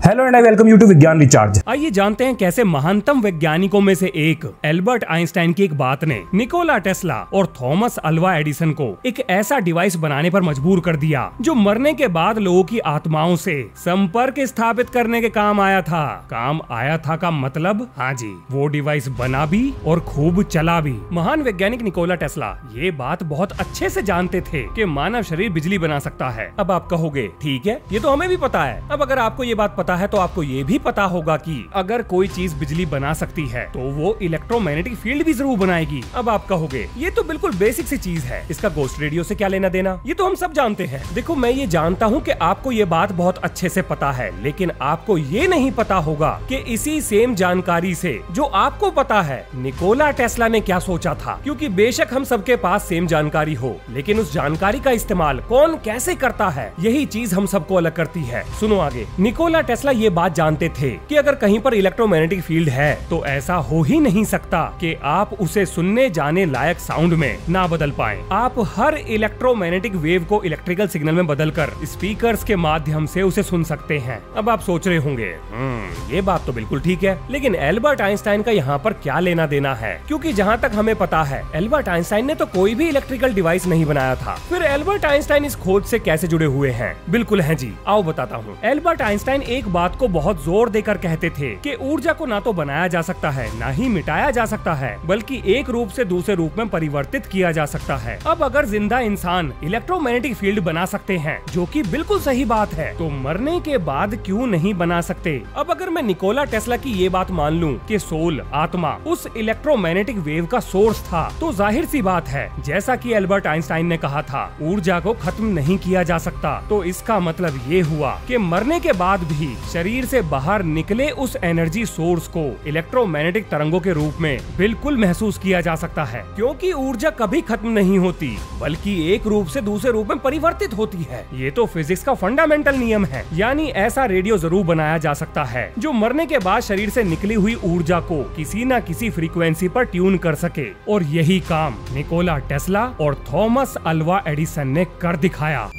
Hello and I welcome you to Vigyan recharge. आइए जानते हैं कैसे महानतम वैज्ञानिकों में से एक एल्बर्ट आइंस्टाइन की एक बात ने निकोला टेस्ला और थॉमस अल्वा एडिसन को एक ऐसा डिवाइस बनाने पर मजबूर कर दिया जो मरने के बाद लोगों की आत्माओं से संपर्क स्थापित करने के काम आया था। काम आया था का मतलब, हाँ जी, वो डिवाइस बना भी और खूब चला भी। महान वैज्ञानिक निकोला टेस्ला ये बात बहुत अच्छे से जानते थे कि मानव शरीर बिजली बना सकता है। अब आप कहोगे ठीक है, ये तो हमें भी पता है। अब अगर आपको ये बात पता है तो आपको ये भी पता होगा कि अगर कोई चीज बिजली बना सकती है तो वो इलेक्ट्रोमैग्नेटिक फील्ड भी जरूर बनाएगी। अब आप कहोगे ये तो बिल्कुल बेसिक सी चीज है, इसका गोस्ट रेडियो से क्या लेना देना। ये तो हम सब जानते हैं। देखो, मैं ये जानता हूँ कि आपको ये बात बहुत अच्छे से पता है, लेकिन आपको ये नहीं पता होगा कि इसी सेम जानकारी से जो आपको पता है निकोला टेस्ला ने क्या सोचा था। क्योंकि बेशक हम सबके पास सेम जानकारी हो, लेकिन उस जानकारी का इस्तेमाल कौन कैसे करता है, यही चीज हम सबको अलग करती है। सुनो आगे। निकोला टेस्ला ये बात जानते थे कि अगर कहीं पर इलेक्ट्रोमैग्नेटिक फील्ड है तो ऐसा हो ही नहीं सकता कि आप उसे सुनने जाने लायक साउंड में ना बदल पाएं। आप हर इलेक्ट्रोमैग्नेटिक वेव को इलेक्ट्रिकल सिग्नल में बदलकर स्पीकर्स के माध्यम से उसे सुन सकते हैं। अब आप सोच रहे होंगे ये बात तो बिल्कुल ठीक है, लेकिन एल्बर्ट आइंस्टाइन का यहाँ पर क्या लेना देना है? क्योंकि जहाँ तक हमें पता है एल्बर्ट आइंस्टाइन ने तो कोई भी इलेक्ट्रिकल डिवाइस नहीं बनाया था। फिर एल्बर्ट आइंस्टाइन इस खोज से कैसे जुड़े हुए हैं? बिल्कुल है जी, आओ बताता हूँ। एल्बर्ट आइंस्टाइन एक बात को बहुत जोर देकर कहते थे कि ऊर्जा को ना तो बनाया जा सकता है ना ही मिटाया जा सकता है, बल्कि एक रूप से दूसरे रूप में परिवर्तित किया जा सकता है। अब अगर जिंदा इंसान इलेक्ट्रोमैग्नेटिक फील्ड बना सकते हैं, जो कि बिल्कुल सही बात है, तो मरने के बाद क्यों नहीं बना सकते? अब अगर मैं निकोला टेस्ला की ये बात मान लूं कि सोल, आत्मा, उस इलेक्ट्रोमैग्नेटिक वेव का सोर्स था, तो जाहिर सी बात है, जैसा कि एल्बर्ट आइंस्टाइन ने कहा था, ऊर्जा को खत्म नहीं किया जा सकता। तो इसका मतलब ये हुआ कि मरने के बाद भी शरीर से बाहर निकले उस एनर्जी सोर्स को इलेक्ट्रोमैग्नेटिक तरंगों के रूप में बिल्कुल महसूस किया जा सकता है। क्योंकि ऊर्जा कभी खत्म नहीं होती, बल्कि एक रूप से दूसरे रूप में परिवर्तित होती है। ये तो फिजिक्स का फंडामेंटल नियम है। यानी ऐसा रेडियो जरूर बनाया जा सकता है जो मरने के बाद शरीर से निकली हुई ऊर्जा को किसी न किसी फ्रीक्वेंसी पर ट्यून कर सके। और यही काम निकोला टेस्ला और थॉमस अल्वा एडिसन ने कर दिखाया।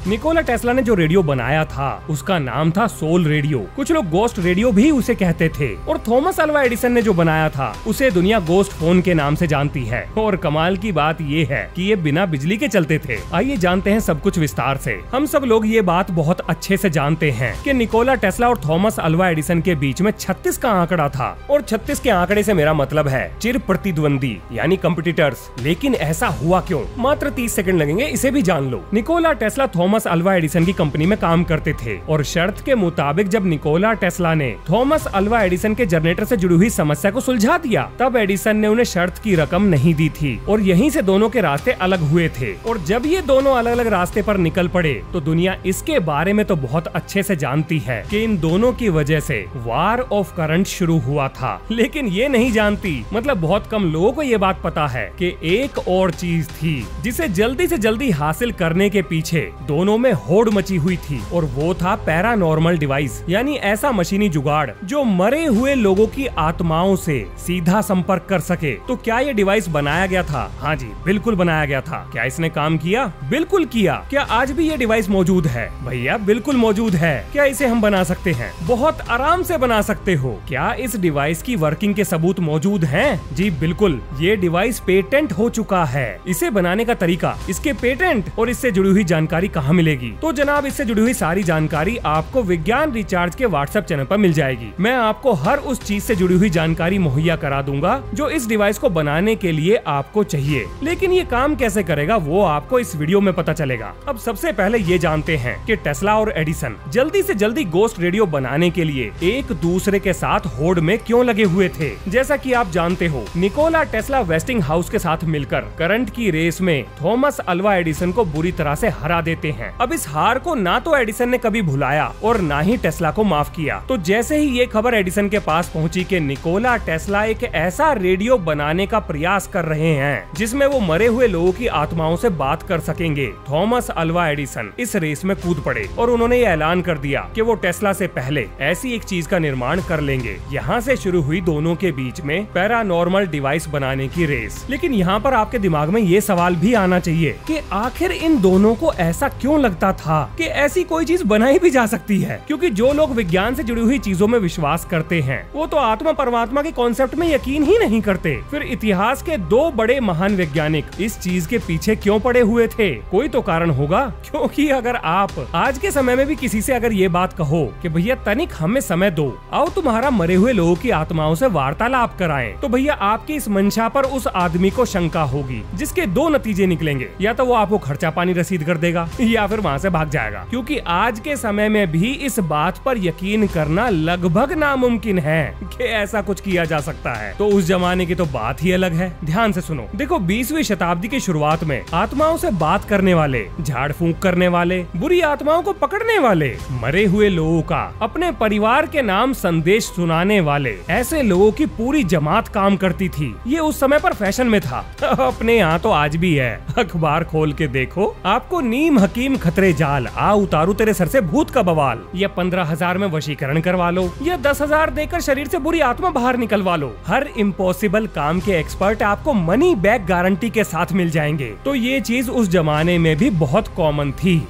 निकोला टेस्ला ने जो रेडियो बनाया था उसका नाम था सोल रेडियो। कुछ लोग गोस्ट रेडियो भी उसे कहते थे। और थॉमस अल्वा एडिसन ने जो बनाया था उसे दुनिया गोस्ट फोन के नाम से जानती है। और कमाल की बात ये है कि ये बिना बिजली के चलते थे। आइए जानते हैं सब कुछ विस्तार से। हम सब लोग ये बात बहुत अच्छे से जानते हैं कि निकोला टेस्ला और थॉमस अल्वा एडिसन के बीच में 36 का आंकड़ा था। और 36 के आंकड़े से मेरा मतलब है चिर प्रतिद्वंदी, यानी कॉम्पिटिटर्स। लेकिन ऐसा हुआ क्यों? मात्र 30 सेकंड लगेंगे, इसे भी जान लो। Nikola Tesla Thomas Alva Edison की कंपनी में काम करते थे और शर्त के मुताबिक जब निकोला टेस्ला ने थॉमस अल्वा एडिसन के जनरेटर से जुड़ी हुई समस्या को सुलझा दिया, तब एडिसन ने उन्हें शर्त की रकम नहीं दी थी। और यहीं से दोनों के रास्ते अलग हुए थे। और जब ये दोनों अलग अलग रास्ते पर निकल पड़े तो दुनिया इसके बारे में तो बहुत अच्छे से जानती है कि इन दोनों की वजह से वार ऑफ करंट शुरू हुआ था। लेकिन ये नहीं जानती, मतलब बहुत कम लोगों को ये बात पता है कि एक और चीज थी जिसे जल्दी से जल्दी हासिल करने के पीछे दोनों में होड़ मची हुई थी। और वो था पैरानॉर्मल डिवाइस, यानी ऐसा मशीनी जुगाड़ जो मरे हुए लोगों की आत्माओं से सीधा संपर्क कर सके। तो क्या ये डिवाइस बनाया गया था? हाँ जी, बिल्कुल बनाया गया था। क्या इसने काम किया? बिल्कुल किया। क्या आज भी ये डिवाइस मौजूद है? भैया बिल्कुल मौजूद है। क्या इसे हम बना सकते हैं? बहुत आराम से बना सकते हो। क्या इस डिवाइस की वर्किंग के सबूत मौजूद हैं? जी बिल्कुल। ये डिवाइस पेटेंट हो चुका है। इसे बनाने का तरीका, इसके पेटेंट और इससे जुड़ी हुई जानकारी कहाँ मिलेगी? तो जनाब, इससे जुड़ी हुई सारी जानकारी आपको विज्ञान रिचार्ज के व्हाट्सएप चैनल पर मिल जाएगी। मैं आपको हर उस चीज से जुड़ी हुई जानकारी मुहैया करा दूंगा जो इस डिवाइस को बनाने के लिए आपको चाहिए। लेकिन ये काम कैसे करेगा वो आपको इस वीडियो में पता चलेगा। अब सबसे पहले ये जानते हैं कि टेस्ला और एडिसन जल्दी से जल्दी गोस्ट रेडियो बनाने के लिए एक दूसरे के साथ होड़ में क्यों लगे हुए थे। जैसा कि आप जानते हो, निकोला टेस्ला वेस्टिंग हाउस के साथ मिलकर करंट की रेस में थॉमस अल्वा एडिसन को बुरी तरह से हरा देते हैं। अब इस हार को ना तो एडिसन ने कभी भुलाया और ना ही टेस्ला को माफ किया। तो जैसे ही ये खबर एडिसन के पास पहुंची कि निकोला टेस्ला एक ऐसा रेडियो बनाने का प्रयास कर रहे हैं जिसमें वो मरे हुए लोगों की आत्माओं से बात कर सकेंगे, थॉमस अल्वा एडिसन इस रेस में कूद पड़े और उन्होंने ये ऐलान कर दिया कि वो टेस्ला से पहले ऐसी एक चीज का निर्माण कर लेंगे। यहाँ से शुरू हुई दोनों के बीच में पैरानॉर्मल डिवाइस बनाने की रेस। लेकिन यहाँ पर आपके दिमाग में ये सवाल भी आना चाहिए कि आखिर इन दोनों को ऐसा क्यों क्यों लगता था कि ऐसी कोई चीज बनाई भी जा सकती है, क्योंकि जो लोग विज्ञान से जुड़ी हुई चीजों में विश्वास करते हैं वो तो आत्मा परमात्मा के कॉन्सेप्ट में यकीन ही नहीं करते। फिर इतिहास के दो बड़े महान वैज्ञानिक इस चीज के पीछे क्यों पड़े हुए थे? कोई तो कारण होगा, क्योंकि अगर आप आज के समय में भी किसी से अगर ये बात कहो कि भैया तनिक हमें समय दो, आओ तुम्हारा मरे हुए लोगों की आत्माओं से वार्तालाप कराएं, तो भैया आपकी इस मंशा पर उस आदमी को शंका होगी, जिसके दो नतीजे निकलेंगे। या तो वो आपको खर्चा पानी रसीद कर देगा या फिर वहाँ से भाग जाएगा, क्योंकि आज के समय में भी इस बात पर यकीन करना लगभग नामुमकिन है कि ऐसा कुछ किया जा सकता है। तो उस जमाने की तो बात ही अलग है। ध्यान से सुनो, देखो 20वीं शताब्दी की शुरुआत में आत्माओं से बात करने वाले, झाड़ फूंक करने वाले, बुरी आत्माओं को पकड़ने वाले, मरे हुए लोगों का अपने परिवार के नाम संदेश सुनाने वाले, ऐसे लोगों की पूरी जमात काम करती थी। ये उस समय पर फैशन में था। अपने यहाँ तो आज भी है। अखबार खोल के देखो, आपको नीम हकीम खतरे जाल, आ उतारू तेरे सर से भूत का बवाल, या 15,000 में वशीकरण करवा लो, या 10,000 देकर शरीर से बुरी आत्मा बाहर निकलवा लो। हर इम्पॉसिबल काम के एक्सपर्ट आपको मनी बैक गारंटी के साथ मिल जाएंगे। तो ये चीज उस जमाने में भी बहुत कॉमन थी।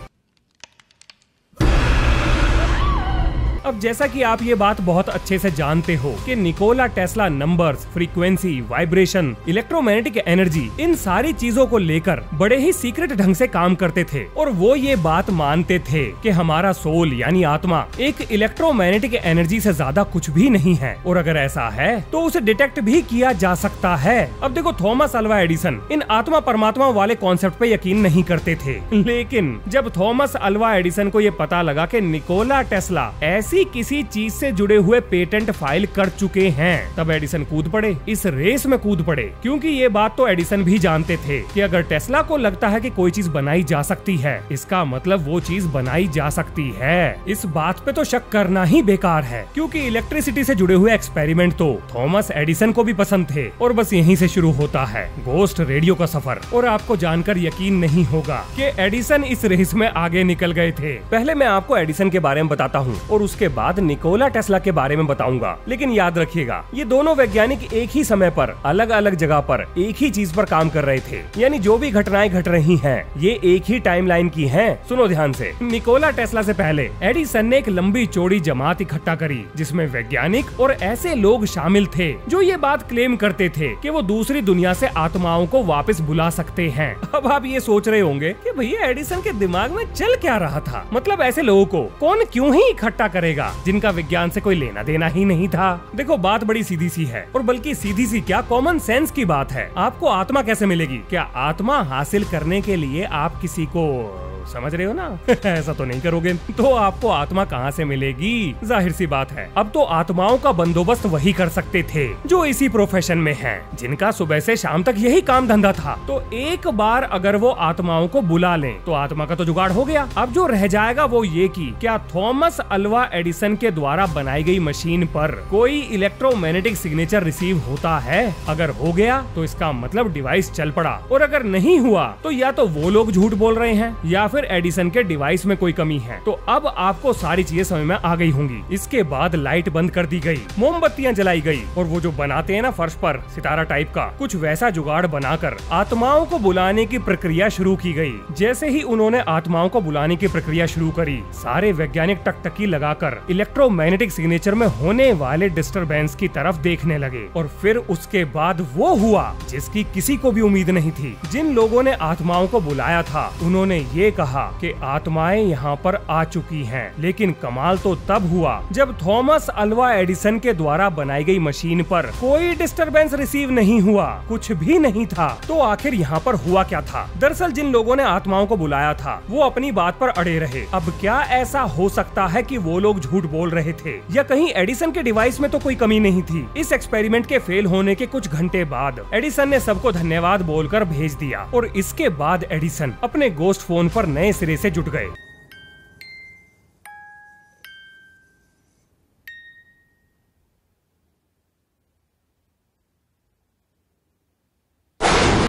अब जैसा कि आप ये बात बहुत अच्छे से जानते हो कि Nikola Tesla numbers, frequency, vibration, electromagnetic energy, इन सारी चीजों को लेकर बड़े ही सीक्रेट ढंग से काम करते थे, और वो ये बात मानते थे कि हमारा सोल यानी आत्मा एक इलेक्ट्रोमैग्नेटिक एनर्जी से ज्यादा कुछ भी नहीं है, और अगर ऐसा है तो उसे डिटेक्ट भी किया जा सकता है। अब देखो, थॉमस अल्वा एडिसन इन आत्मा परमात्मा वाले कॉन्सेप्ट पे यकीन नहीं करते थे, लेकिन जब थॉमस अल्वा एडिसन को ये पता लगा कि निकोला टेस्ला ऐसी किसी चीज से जुड़े हुए पेटेंट फाइल कर चुके हैं, तब एडिसन कूद पड़े, इस रेस में कूद पड़े। क्योंकि ये बात तो एडिसन भी जानते थे कि अगर टेस्ला को लगता है कि कोई चीज बनाई जा सकती है, इसका मतलब वो चीज बनाई जा सकती है। इस बात पे तो शक करना ही बेकार है, क्योंकि इलेक्ट्रिसिटी से जुड़े हुए एक्सपेरिमेंट तो थॉमस एडिसन को भी पसंद थे। और बस यहीं से शुरू होता है गोस्ट रेडियो का सफर। और आपको जानकर यकीन नहीं होगा कि एडिसन इस रेस में आगे निकल गए थे। पहले मैं आपको एडिसन के बारे में बताता हूँ और उसके बाद निकोला टेस्ला के बारे में बताऊंगा। लेकिन याद रखिएगा, ये दोनों वैज्ञानिक एक ही समय पर अलग अलग जगह पर एक ही चीज पर काम कर रहे थे, यानी जो भी घटनाएं घट रही हैं, ये एक ही टाइमलाइन की हैं। सुनो ध्यान से, निकोला टेस्ला से पहले एडिसन ने एक लंबी चौड़ी जमात इकट्ठा करी, जिसमें वैज्ञानिक और ऐसे लोग शामिल थे जो ये बात क्लेम करते थे कि वो दूसरी दुनिया से आत्माओं को वापस बुला सकते हैं। अब आप ये सोच रहे होंगे कि भैया एडिसन के दिमाग में चल क्या रहा था, मतलब ऐसे लोगों को कौन क्यों ही इकट्ठा करेगा जिनका विज्ञान से कोई लेना देना ही नहीं था। देखो, बात बड़ी सीधी सी है, और बल्कि सीधी सी क्या, कॉमन सेंस की बात है। आपको आत्मा कैसे मिलेगी? क्या आत्मा हासिल करने के लिए आप किसी को, समझ रहे हो ना? ऐसा तो नहीं करोगे, तो आपको आत्मा कहाँ से मिलेगी? जाहिर सी बात है, अब तो आत्माओं का बंदोबस्त वही कर सकते थे जो इसी प्रोफेशन में हैं, जिनका सुबह से शाम तक यही काम धंधा था। तो एक बार अगर वो आत्माओं को बुला लें तो आत्मा का तो जुगाड़ हो गया। अब जो रह जाएगा वो ये कि क्या थॉमस अल्वा एडिसन के द्वारा बनाई गई मशीन पर कोई इलेक्ट्रोमैग्नेटिक सिग्नेचर रिसीव होता है? अगर हो गया तो इसका मतलब डिवाइस चल पड़ा, और अगर नहीं हुआ तो या तो वो लोग झूठ बोल रहे हैं या फिर एडिसन के डिवाइस में कोई कमी है। तो अब आपको सारी चीजें समझ में आ गई होंगी। इसके बाद लाइट बंद कर दी गई, मोमबत्तियां जलाई गई, और वो जो बनाते हैं ना फर्श पर सितारा टाइप का, कुछ वैसा जुगाड़ बनाकर आत्माओं को बुलाने की प्रक्रिया शुरू की गई। जैसे ही उन्होंने आत्माओं को बुलाने की प्रक्रिया शुरू करी, सारे वैज्ञानिक टकटकी लगाकर इलेक्ट्रोमैग्नेटिक सिग्नेचर में होने वाले डिस्टरबेंस की तरफ देखने लगे। और फिर उसके बाद वो हुआ जिसकी किसी को भी उम्मीद नहीं थी। जिन लोगों ने आत्माओं को बुलाया था, उन्होंने ये कहा कि आत्माएं यहाँ पर आ चुकी हैं। लेकिन कमाल तो तब हुआ जब थॉमस अल्वा एडिसन के द्वारा बनाई गई मशीन पर कोई डिस्टरबेंस रिसीव नहीं हुआ, कुछ भी नहीं था। तो आखिर यहाँ पर हुआ क्या था? दरअसल जिन लोगों ने आत्माओं को बुलाया था वो अपनी बात पर अड़े रहे। अब क्या ऐसा हो सकता है कि वो लोग झूठ बोल रहे थे, या कहीं एडिसन के डिवाइस में तो कोई कमी नहीं थी? इस एक्सपेरिमेंट के फेल होने के कुछ घंटे बाद एडिसन ने सबको धन्यवाद बोलकर भेज दिया, और इसके बाद एडिसन अपने गोस्ट फोन पर नए सिरे से जुट गए।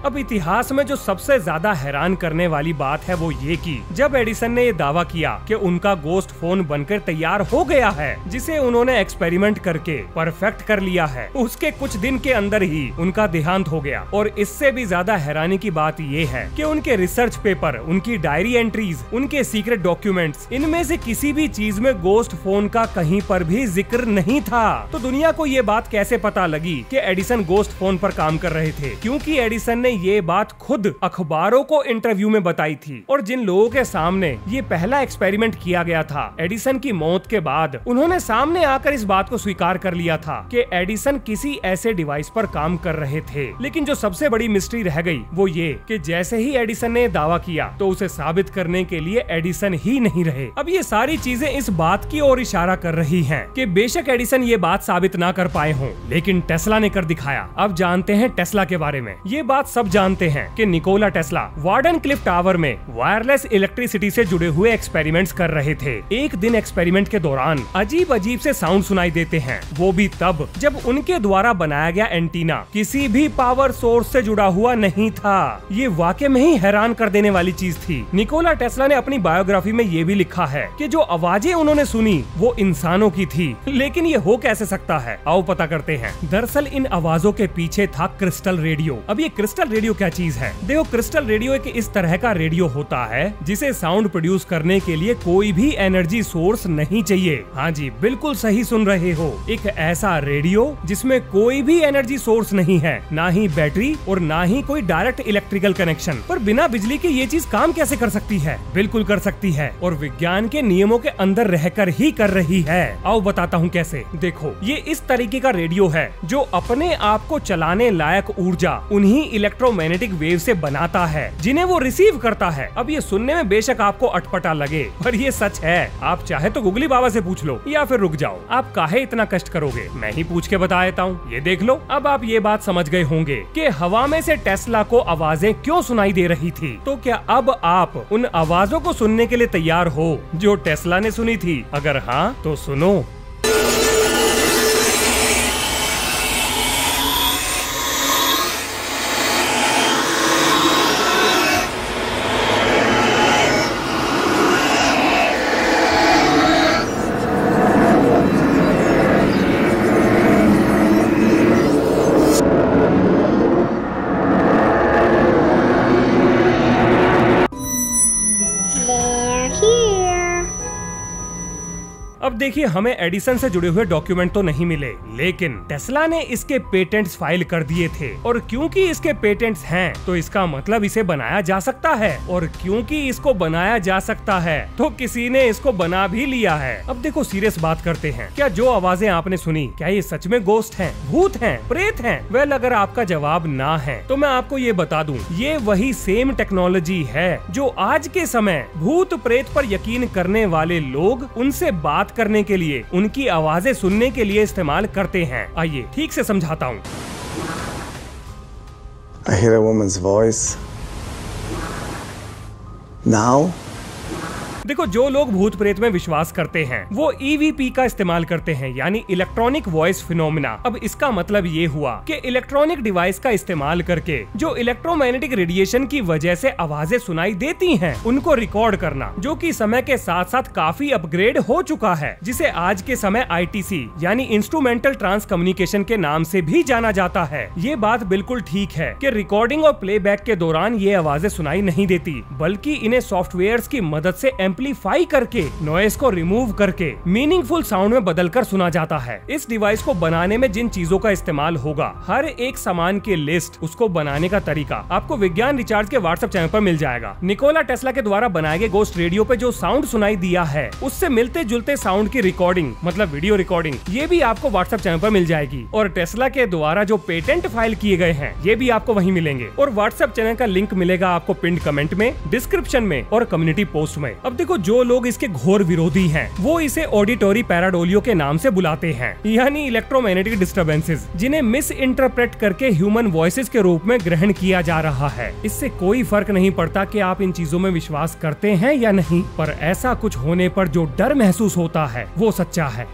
अब इतिहास में जो सबसे ज्यादा हैरान करने वाली बात है वो ये कि जब एडिसन ने ये दावा किया कि उनका गोस्ट फोन बनकर तैयार हो गया है, जिसे उन्होंने एक्सपेरिमेंट करके परफेक्ट कर लिया है, उसके कुछ दिन के अंदर ही उनका देहांत हो गया। और इससे भी ज्यादा हैरानी की बात ये है कि उनके रिसर्च पेपर, उनकी डायरी एंट्रीज, उनके सीक्रेट डॉक्यूमेंट्स, इनमें से किसी भी चीज में गोस्ट फोन का कहीं पर भी जिक्र नहीं था। तो दुनिया को ये बात कैसे पता लगी कि एडिसन गोस्ट फोन पर काम कर रहे थे? क्योंकि एडिसन ने ये बात खुद अखबारों को इंटरव्यू में बताई थी। और जिन लोगों के सामने ये पहला एक्सपेरिमेंट किया गया था एडिसन की मौत के बाद, उन्होंने सामने आकर इस बात को स्वीकार कर लिया था कि एडिसन किसी ऐसे डिवाइस पर काम कर रहे थे। लेकिन जो सबसे बड़ी मिस्ट्री रह गई वो ये कि जैसे ही एडिसन ने दावा किया तो उसे साबित करने के लिए एडिसन ही नहीं रहे। अब ये सारी चीजें इस बात की ओर इशारा कर रही हैं कि बेशक एडिसन ये बात साबित ना कर पाए हों, लेकिन टेस्ला ने कर दिखाया। अब जानते हैं टेस्ला के बारे में। ये बात सब जानते हैं कि Nikola Tesla warden Cliff tower में वायरलेस इलेक्ट्रिसिटी से जुड़े हुए एक्सपेरिमेंट्स कर रहे थे। एक दिन एक्सपेरिमेंट के दौरान अजीब अजीब से साउंड सुनाई देते हैं, वो भी तब जब उनके द्वारा बनाया गया एंटीना किसी भी पावर सोर्स से जुड़ा हुआ नहीं था। ये वाकई में ही हैरान कर देने वाली चीज थी। निकोला टेस्ला ने अपनी बायोग्राफी में ये भी लिखा है कि जो आवाजें उन्होंने सुनी वो इंसानों की थी। लेकिन ये हो कैसे सकता है? आओ पता करते हैं। दरअसल इन आवाजों के पीछे था क्रिस्टल रेडियो। अब ये क्रिस्टल रेडियो क्या चीज है? देखो, क्रिस्टल रेडियो एक इस तरह का रेडियो होता है जिसे साउंड प्रोड्यूस करने के लिए कोई भी एनर्जी सोर्स नहीं चाहिए। हाँ जी, बिल्कुल सही सुन रहे हो। एक ऐसा रेडियो जिसमें कोई भी एनर्जी सोर्स नहीं है, ना ही बैटरी और ना ही कोई डायरेक्ट इलेक्ट्रिकल कनेक्शन। पर बिना बिजली के ये चीज काम कैसे कर सकती है? बिल्कुल कर सकती है, और विज्ञान के नियमों के अंदर रहकर ही कर रही है। आओ बताता हूँ कैसे। देखो, ये इस तरीके का रेडियो है जो अपने आप को चलाने लायक ऊर्जा उन्हीं इलेक्ट्रोमैग्नेटिक वेव से बनाता है जिन्हें वो रिसीव करता है। अब ये सुनने में बेशक आपको अटपटा लगे, पर ये सच है। आप चाहे तो गुगली बाबा से पूछ लो या फिर रुक जाओ। आप काहे इतना कष्ट करोगे? मैं ही पूछ के बता देता हूँ। ये देख लो। अब आप ये बात समझ गए होंगे कि हवा में से टेस्ला को आवाजें क्यों सुनाई दे रही थी। तो क्या अब आप उन आवाजों को सुनने के लिए तैयार हो जो टेस्ला ने सुनी थी? अगर हाँ तो सुनो। अब देखिए, हमें एडिसन से जुड़े हुए डॉक्यूमेंट तो नहीं मिले, लेकिन टेस्ला ने इसके पेटेंट्स फाइल कर दिए थे। और क्योंकि इसके पेटेंट्स हैं, तो इसका मतलब इसे बनाया जा सकता है। और क्योंकि इसको बनाया जा सकता है, तो किसी ने इसको बना भी लिया है। अब देखो, सीरियस बात करते हैं। क्या जो आवाजें आपने सुनी, क्या ये सच में गोस्ट हैं, भूत हैं, प्रेत हैं? वेल, अगर आपका जवाब ना है तो मैं आपको ये बता दूं, ये वही सेम टेक्नोलॉजी है जो आज के समय भूत प्रेत पर यकीन करने वाले लोग उनसे बात करने के लिए, उनकी आवाजें सुनने के लिए इस्तेमाल करते हैं। आइए ठीक से समझाता हूँ। I hear a woman's voice. Now? देखो, जो लोग भूत प्रेत में विश्वास करते हैं वो EVP का इस्तेमाल करते हैं, यानी इलेक्ट्रॉनिक वॉइस फिनोमिना। अब इसका मतलब ये हुआ कि इलेक्ट्रॉनिक डिवाइस का इस्तेमाल करके जो इलेक्ट्रोमैग्नेटिक रेडिएशन की वजह से आवाजें सुनाई देती हैं, उनको रिकॉर्ड करना, जो कि समय के साथ साथ काफी अपग्रेड हो चुका है, जिसे आज के समय ITC यानी इंस्ट्रूमेंटल ट्रांस कम्युनिकेशन के नाम से भी जाना जाता है। ये बात बिल्कुल ठीक है कि रिकॉर्डिंग और प्लेबैक के दौरान ये आवाजें सुनाई नहीं देती, बल्कि इन्हें सॉफ्टवेयर्स की मदद से एम्पलीफाई करके, नॉइस को रिमूव करके मीनिंगफुल साउंड में बदलकर सुना जाता है। इस डिवाइस को बनाने में जिन चीजों का इस्तेमाल होगा, हर एक सामान की लिस्ट, उसको बनाने का तरीका आपको विज्ञान रिचार्ज के व्हाट्सएप चैनल पर मिल जाएगा। निकोला टेस्ला के द्वारा बनाए गए गोस्ट रेडियो पे जो साउंड सुनाई दिया है, उससे मिलते जुलते साउंड की रिकॉर्डिंग, मतलब वीडियो रिकॉर्डिंग, ये भी आपको व्हाट्सएप चैनल पर मिल जाएगी। और टेस्ला के द्वारा जो पेटेंट फाइल किए गए हैं, ये भी आपको वहीं मिलेंगे। और व्हाट्सएप चैनल का लिंक मिलेगा आपको पिन कमेंट में, डिस्क्रिप्शन में और कम्युनिटी पोस्ट में। अब देखो, जो लोग इसके घोर विरोधी हैं, वो इसे ऑडिटोरी पैराडोलियो के नाम से बुलाते हैं, यानी इलेक्ट्रोमैग्नेटिक डिस्टर्बेंसेस, जिन्हें मिस इंटरप्रेट करके ह्यूमन वॉइसेस के रूप में ग्रहण किया जा रहा है। इससे कोई फर्क नहीं पड़ता कि आप इन चीजों में विश्वास करते हैं या नहीं, पर ऐसा कुछ होने पर जो डर महसूस होता है वो सच्चा है।